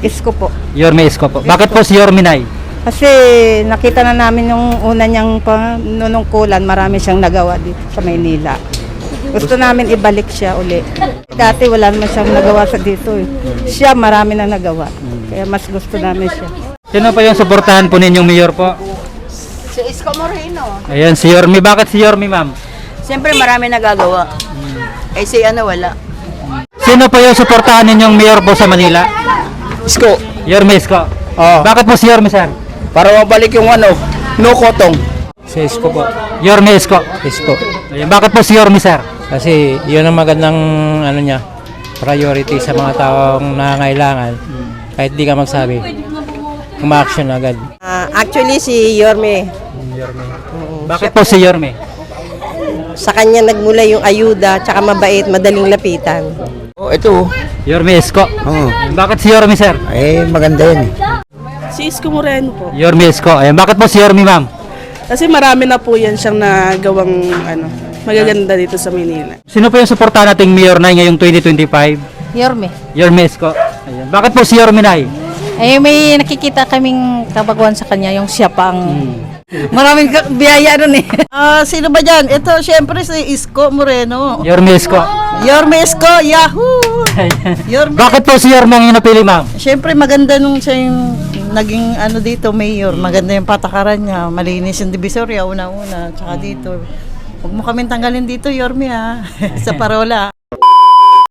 Isko po. Yorme Isko po. Bakit po si Yorme, Nay? Kasi nakita na namin yung una niyang panunungkulan, marami siyang nagawa dito sa Maynila. Gusto namin ibalik siya uli. Dati wala naman siyang nagawa sa dito. Siya marami na nagawa. Kaya mas gusto namin siya. Sino pa yung suportahan po ninyong mayor po? Si Isko Moreno. Ayan, si Yorme. Bakit si Yorme, ma'am? Siyempre marami nagagawa. Eh si ano wala. Sino pa yung suportahan ninyong mayor po sa Manila? Isko. Yorme Isko. Bakit po si Yorme, sir? Para mabalik yung no kotong. Si Isko po. Yorme Isko. Isko. Ayan, bakit po si Yorme, sir? Kasi yun ang magandang ano niya, priority sa mga taong nangangailangan. Kahit di ka magsabi, uma-action agad. Actually, si Yorme, Bakit po si Yorme? sa kanya nagmula yung ayuda, tsaka mabait, madaling lapitan. Oh, ito. Yorme Isko. Ayan, bakit si Yorme, sir? Maganda yun. Si Isko Moreno po. Yorme Isko. Ayan, bakit po si Yorme, ma'am? Kasi marami na po yan siyang nagawang magaganda dito sa Manila. Sino po yung suportahan nating mayor, Nay, ngayong 2025? Yorme. Yorme Isko. Ayan, bakit po si Yorme, Nay? Eh, may nakikita kaming kabaguan sa kanya, yung siya pa ang maraming biyaya nun eh. Sino ba dyan? Ito, syempre si Isko Moreno. Yorme Isko. Yorme Isko, yahoo! Ayan. Yorme. Bakit po si Yorme ang napili, ma'am? Syempre maganda nung siya yung naging dito, mayor. Maganda yung patakaran niya. Malinis yung Divisoria, una-una. Tsaka dito. Huwag mo kaming tanggalin dito, Yorme ha. Sa parola.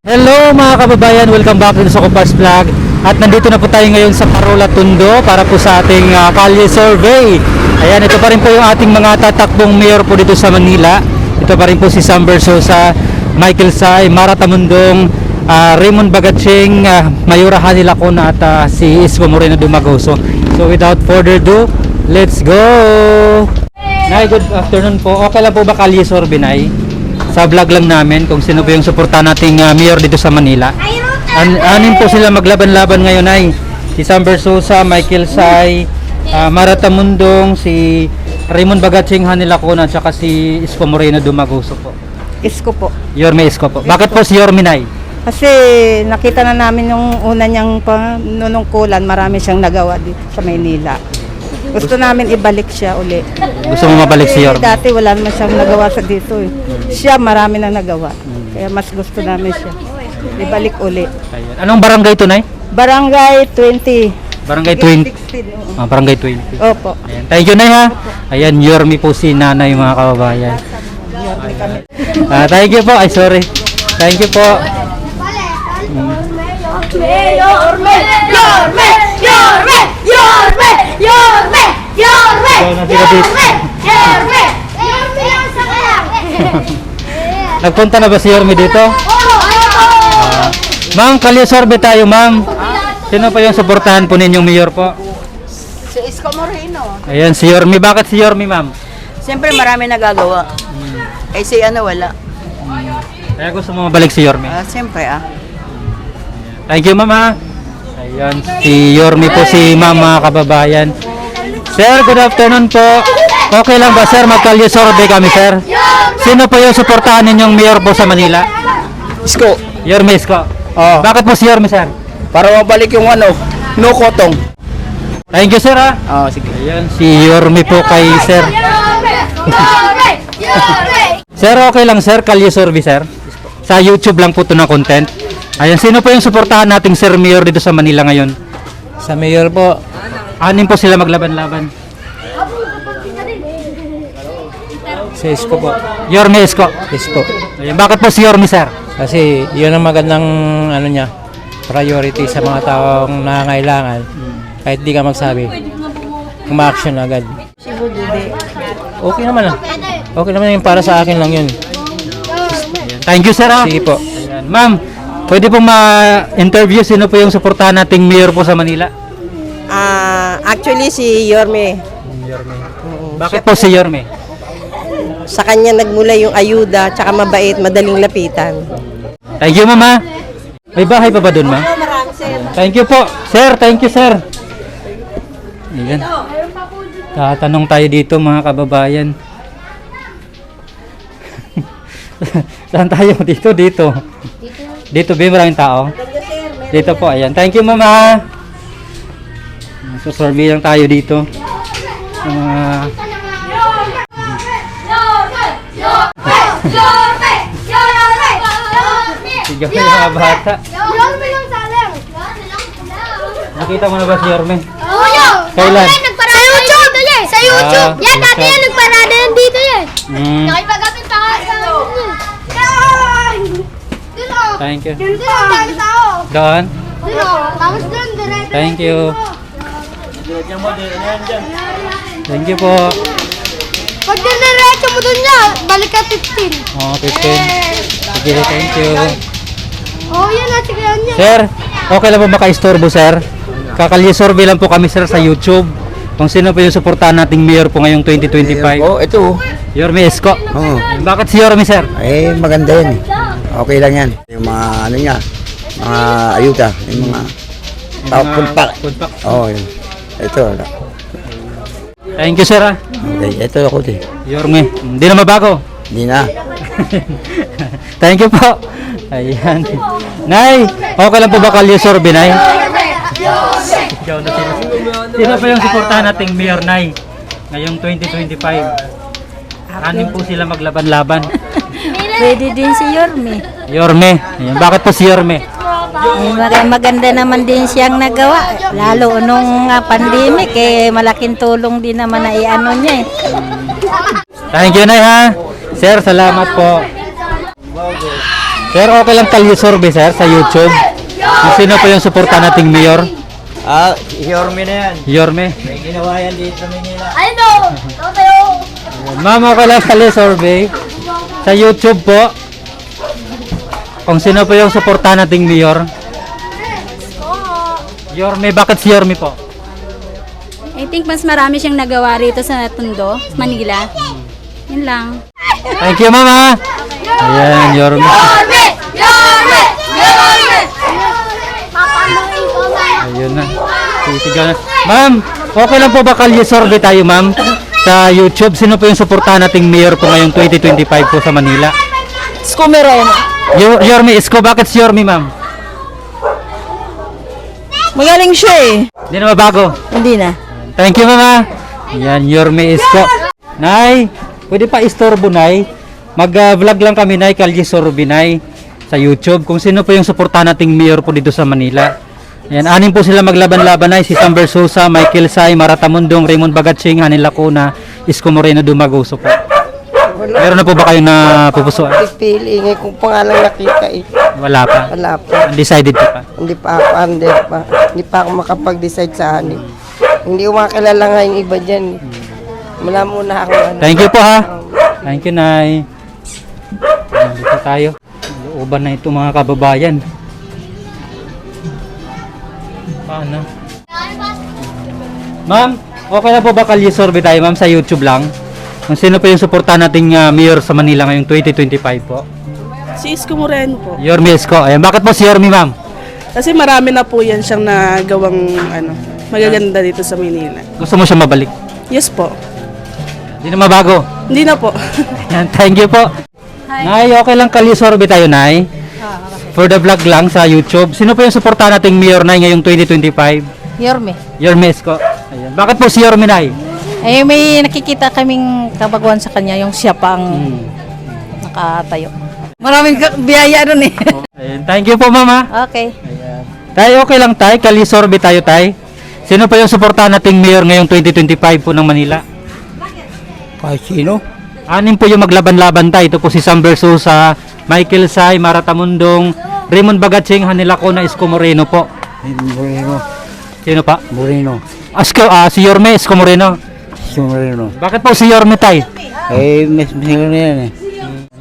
Hello mga kababayan, welcome back to sa Kumpas Vlog. At nandito na po tayo ngayon sa Parola, Tondo para po sa ating kalye survey. Ayan, ito pa rin po yung ating mga tatakbong mayor po dito sa Manila. Ito pa rin po si Sam Versosa, Michael Say, Mara Tamundong, Raymond Bagatsing, Mayora Hani Lacona at si Isko Moreno Dumagoso. So without further ado, let's go! Nay, good afternoon po. Okay lang po ba kalye survey, Nay? Sa vlog lang namin kung sino po yung suportahan nating mayor dito sa Manila. Anin po sila maglaban-laban ngayon, ay si Sam Versosa, Michael Say, Mara Tamundong, si Raymond Bagatsing, Hani Lacona, at saka si Isko Moreno Dumagoso po. Isko po. Yorme Isko po. Bakit po si Yorme, Nay? Kasi nakita na namin yung una niyang panunungkulan, marami siyang nagawa dito sa Maynila. Gusto namin ibalik siya uli. Gusto mo mabalik si Yorme? Dati wala naman siyang nagawa sa dito. Siya marami na nagawa. Kaya mas gusto namin siya ibalik uli. Ayan. Anong barangay to, Nay? Barangay 20. Barangay 20. 16, oo. Barangay 20. Opo. Ayan. Thank you, Nay, ha. Ayan, Yorme po si Nanay, mga kababayan. Thank you po. Ay, sorry. Thank you po. Yorme! Yorme! Yorme! Yorme! Yorme! Yorme! Yorme! Yorme! Yorme ang sakayang! Nagpunta na ba si Yorme dito? Ma'am, kalye survey tayo, ma'am. Sino pa yung suportahan po ninyong mayor po? Si Isko Moreno. Ayan, si Yorme. Bakit si Yorme, ma'am? Siyempre marami nagagawa. Eh si ano wala. Kaya gusto mo mabalik si Yorme. Siyempre Thank you, ma'am, ha. Ayan, si Yorme po si ma'am, mga kababayan. Sir, good afternoon po. Okay lang ba, sir, magkalye survey kami, sir? Sino po yung suportahan ninyong mayor po sa Manila? Isko. Yorme Isko. Bakit po si Yorme, sir? Para mabalik yung no kotong. Thank you, sir, ha. Sige. Ayan, si Yorme po kay sir. Yorme! Yorme! Sir, okay lang, sir, kalye survey, sir. Sa YouTube lang po ito na content. Ayan, sino po yung suportahan nating sir mayor dito sa Manila ngayon? Sa mayor po, Anin po sila maglaban-laban? si Isko po. Yorme Isko. Isko. Ayan, bakit po si Yorme, sir? Kasi yun ang magandang ano niya, priority sa mga taong nangangailangan. Kahit di ka magsabi, uma-action agad. Okay naman Okay naman yung para sa akin lang yun. Thank you, sir, ha. Sige po. Ayan, ma'am, pwede po ma-interview sino po yung suportahan nating mayor po sa Manila? Actually, si Yorme, Bakit po si Yorme? sa kanya nagmula yung ayuda, tsaka mabait, madaling lapitan. Thank you, ma'am, ha. May bahay pa ba dun, ma'am? Thank you po. Sir, thank you, sir. Ayan. Tatanong tayo dito, mga kababayan. Saan tayo? Dito. Dito ba maraming tao? Dito po, ayan. Thank you, ma'am, ha. So survey lang tayo dito. Sa mga sigaw ng mga bata. Nakita mo na ba si Yorme? Kailan? Sa YouTube! Sa YouTube! Ah, Yan, dati yan, nagparada yan dito yan. Mm, Nakipagapit pa ka sa... thank you. Doon dami tao. Doon? Tapos doon, diretso. Thank you. Thank you po. Pag diretso mo doon niya, balik ka 15. Oh, 15. Sige, thank you. Oh, yan na, sige yan niya. Sir, okay lang po maka-istorbo, sir? Kakalisurvey lang po kami, sir, sa YouTube. Kung sino po yung suportahan nating mayor po ngayong 2025. Oh, ito. Yorme Isko. Oo. Bakit si Yorme, sir? Maganda yan. Okay lang yan. Yung mga ano niya, mga ayuda, yung mga pumpak. Pumpak. Oo, yun. Ito. Thank you, sir. Ah. Okay, ito ako din. Yorme, hindi na mabago. Hindi na. Thank you po. Ayan. Nay, okay lang po ba kalisurvey, Nay? Ikaw na sila. Sino pa yung suportahan nating mayor, Nay? Ngayong 2025. Anim po sila maglaban-laban. Pwede din si Yorme. Yorme. Ayan. Bakit po si Yorme? Maganda naman din siyang nagawa. Lalo nung pandemic, malaking tulong din naman na iano niya. Thank you, Nay, ha? Sir, salamat po. Sir, okay lang kalisurvey, sir, sa YouTube. Kung sino po yung suportahan nating mayor? Yorme na yan. Yorme. May ginawa yan dito sa Manila. Ano? Tayo. Ma'am, okay lang kalisurvey sa YouTube po. Kung sino po yung suportahan nating mayor? Yorme, bakit si Yorme po? I think mas marami siyang nagawa rito sa Tondo, Manila. Yun lang. Thank you, mama. Ayan, Yorme. Yorme! Yorme! Yorme! Ayun na. Sisigaw na. Ma'am, okay lang po ba kalisurvey tayo, ma'am? Sa YouTube, sino po yung suportahan nating mayor po ngayong 2025 po sa Manila? Isko Moreno. Yorme Isko, bakit si Yorme, ma'am? Magaling siya eh. Hindi na mabago. Hindi na. Thank you, mama. Ayan, Yorme Isko. Nay, pwede pa istorbo, Nay. Mag-vlog lang kami, Nay, kalisurvey, Nay, sa YouTube. Kung sino po yung suportahan nating mayor po dito sa Manila. Ayan, anim po sila maglaban-laban, Nay. Si Sam Versosa, Michael Say, Marata Mundong, Raymond Bagatsing, Hanil Lacuna, Isko Moreno, Dumagoso po. Meron na po ba kayo na pupusuan? Pipili nga kung pangalan nakita eh. Wala pa. Wala pa. Undecided pa. Hindi pa ako Hindi pa ako makapag-decide sa hanip. Hindi ko makakilala nga yung iba dyan. Wala muna ako. Thank you po, ha. Thank you, Nay. Ayan, dito tayo. Looban na ito, mga kababayan. Paano? Ma'am, okay na po ba kalisurvey tayo, ma'am, sa YouTube lang? Kung sino po yung suportahan nating mayor sa Manila ngayong 2025 po? Si Isko Moreno po. Yorme Isko. Ayan, bakit po si Yorme, ma'am? Kasi marami na po yan siyang nagawang magaganda dito sa Manila. Gusto mo siya mabalik? Yes po. Hindi na mabago. Hindi na po. Ayan, thank you po. Nay, okay lang kalisurvey tayo, Nay? For the vlog lang sa YouTube. Sino po yung suportahan nating mayor, Nay, ngayong 2025? Yorme. Yorme Isko. Ayan. Bakit po si Yorme, Nay? May nakikita kaming kabaguan sa kanya, yung siya pa ang nakatayo. Maraming biyaya nun eh. Ayan, thank you po, mama. Okay. Tayo, okay lang tayo. Kalisurvey tayo, Tay. Sino pa yung suportahan nating mayor ngayong 2025 po ng Manila? Kahit sino? Anim po yung maglaban-laban tayo. Ito po si Sam Versosa, Michael Say, Marata Mundong, Raymond Bagatsing, Hanil Lacuna, Isko Moreno po. Moreno. Sino pa? Moreno. Si Yorme, Isko Moreno. Moreno. Bakit po si Yorme, Tay? Mas na yan eh.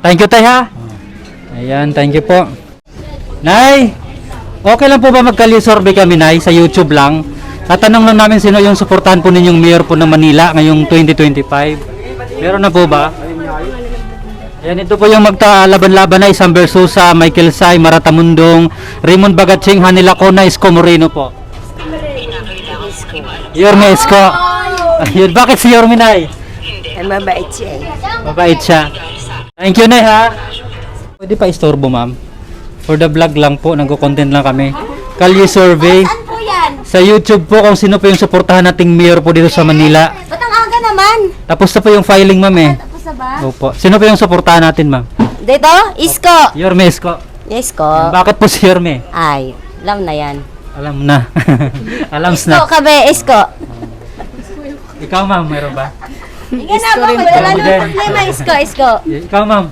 Thank you, Tay, ha? Ayan, thank you po. Nay, okay lang po ba magkalisurvey kami, Nay, sa YouTube lang? Tatanong lang namin sino yung suportahan po ninyong mayor po ng Manila ngayong 2025. Meron na po ba? Ayan, ito po yung maglaban-laban na Sam Versosa, Michael Say, Marata Mundong, Raymond Bagatsing, Hanil Lacuna, Isko Moreno po. Yorme Isko. Ayun, bakit si Yorme, Nay? Mabait siya eh. Mabait siya. Thank you, Nay, ha? Pwede pa istorbo, ma'am. For the vlog lang po, nagko-content lang kami. Kalye survey. Sa YouTube po kung sino po yung suportahan nating mayor po dito sa Manila. Ba't ang aga naman? Tapos na po yung filing, ma'am eh. Tapos na ba? Opo. Sino po yung suportahan natin, ma'am? Dito, Isko. Yorme Isko. Isko. Bakit po si Yorme? Ay, alam na yan. Alam na. Alams Isko na. kabe, Isko. Ikaw, ma'am, meron ba? Ika na ba? Wala naman problema, Isko. Ikaw, ma'am.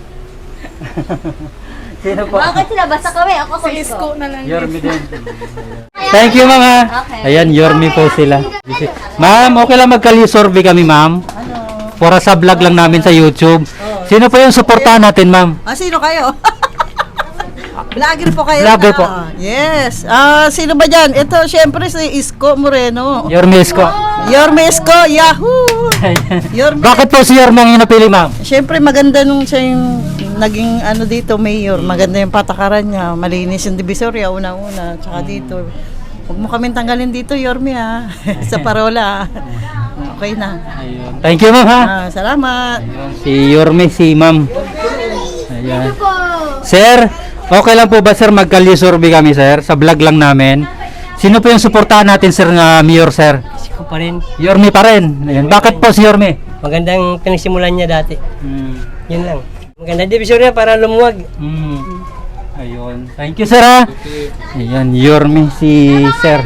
Sino po? Bakit sila? Basta kami, ako ko Isko. na lang. Yorme din. Thank you, ma'am. Ha? Okay. Ayan, Yorme po sila. Ma'am, okay lang magkali-survey kami, ma'am. Para sa vlog lang namin sa YouTube. Sino po yung suportahan natin, ma'am? Sino kayo? Vlogger po kayo? Vlogger po. Yes. Sino ba dyan? Ito, syempre si Isko Moreno. Yorme Isko. Yorme Isko, Yahoo! Yorme. Bakit po si Yorme ang napili, ma'am? Syempre maganda nung siya yung naging ano dito, mayor. Maganda yung patakaran niya. Malinis yung Divisoria, una-una. Tsaka dito. Huwag mo kami tanggalin dito, Yorme ha. Sa parola. Okay na. Thank you, ma'am, ha? Salamat. Si Yorme, si ma'am. Ayan. Sir, okay lang po ba, sir, magkali-survey kami, sir? Sa vlog lang namin. Sino po yung suportahan natin, sir, nga mayor, sir? Ko pa rin. Yorme pa rin. Ayan. Bakit po si Yorme? Magandang pinagsimulan niya dati. Yun lang. Maganda divisorya para lumuwag. Ayun. Thank you, sir, ha? Ayan, Yorme, si sir.